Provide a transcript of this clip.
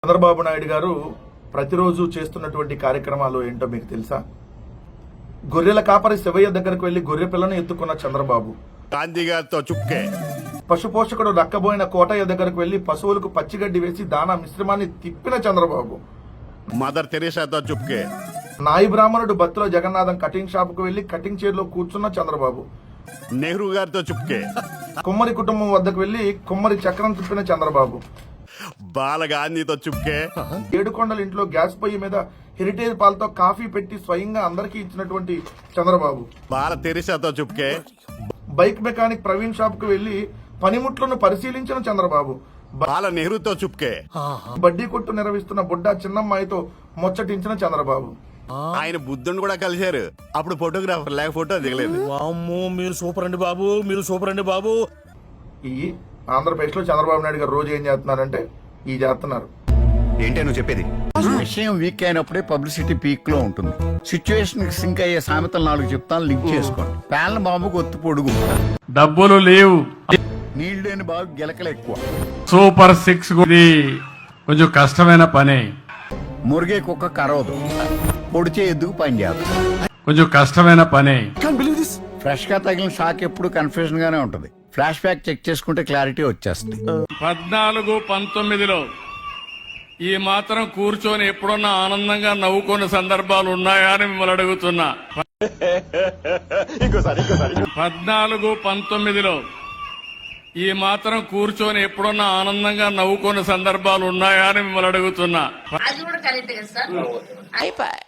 చంద్రబాబు నాయుడు గారు ప్రతిరోజు చేస్తున్నటువంటి కార్యక్రమాలు ఏంటో మీకు తెలుసా? గొర్రెల కాపరి శివయ్య దగ్గరకు వెళ్లి గొర్రె పిల్లను ఎత్తుకున్న చంద్రబాబు, గాంధీగారితో చుక్కే పశుపోషకుడు రక్కబోయిన కోటయ్య దగ్గరకు వెళ్లి పశువులకు పచ్చిగడ్డి వేసి దానా మిశ్రమాన్ని తిప్పిన చంద్రబాబు, మదర్ తెరీసాతో చుక్కే నాయి బ్రాహ్మణుడు బత్తుల జగన్నాథం కటింగ్ షాప్ కు వెళ్లి కటింగ్ చైర్లో కూర్చున్న చంద్రబాబు, నెహ్రూ గారితో చుక్కే కుమ్మరి కుటుంబం వద్దకు వెళ్లి కుమ్మరి చక్రం తిప్పిన చంద్రబాబు, బాలగాంధీతో చుక్కే ఏడుకొండల ఇంట్లో గ్యాస్ పొయ్యి మీద హెరిటేజ్ పాలతో కాఫీ పెట్టి స్వయంగా అందరికీ ఇచ్చినటువంటి చంద్రబాబు, బాల తెరీసాతో చుక్కే బైక్ మెకానిక్ ప్రవీణ్ షాప్ కు వెళ్లి పనిముట్లను పరిశీలించిన చంద్రబాబు, బాల నెహ్రూతో చుక్కే బడ్డీ కొట్టు నిర్వహిస్తున్న బుడ్డా చిన్నమ్మాయితో ముచ్చటించిన చంద్రబాబు, ఆయన బుద్ధుని కూడా కలిశారు. అప్పుడు ఫోటోగ్రాఫర్ లేక ఫోటో దిగలేదు. వామ్మో, మీరు సూపర్ అండి బాబు, మీరు సూపర్ అండి బాబు. ఈ ఆంధ్రప్రదేశ్ లో చంద్రబాబు నాయుడు గారు రోజు ఏం చేస్తున్నారంటే ఈ చేస్తున్నారు. ఏంటే నువ్వు చెప్పేది? విషయం వీక్ అయినప్పుడే పబ్లిసిటీ పీక్ లో ఉంటుంది. సిచ్యువేషన్ సింక్ అయ్యే సామెతలు 4 చెప్తాను, లింక్ చేసుకోండి. పేలన బాబుకు ఒత్తు పొడుగు, డబ్బులు లేవు, నీళ్లు లేని బాబు గిలకలు ఎక్కువ, సూపర్ 6 ఇది కొంచెం కష్టమైన పని, మురిగే కుక్క కరవదు, పొడిచే ఎద్దుకు పని చేయదు. కొంచెం కష్టమైన పని. ఫ్రెష్ గా తగిలిన షాక్ ఎప్పుడు కన్ఫ్యూజన్ గానే ఉంటుంది. ఫ్లాష్ బ్యాక్ చెక్ చేసుకుంటే క్లారిటీ వచ్చేస్తుంది. 14-19లో ఈ మాత్రం కూర్చొని ఎప్పుడన్నా ఆనందంగా నవ్వుకునే సందర్భాలు ఉన్నాయా అని మిమ్మల్ని అడుగుతున్నా. 14-19లో ఈ మాత్రం కూర్చొని ఎప్పుడన్నా ఆనందంగా నవ్వుకునే సందర్భాలు ఉన్నాయా అని మిమ్మల్ని అడుగుతున్నా. అది కూడా కరెక్ట్ కదా సార్. అయిపోయి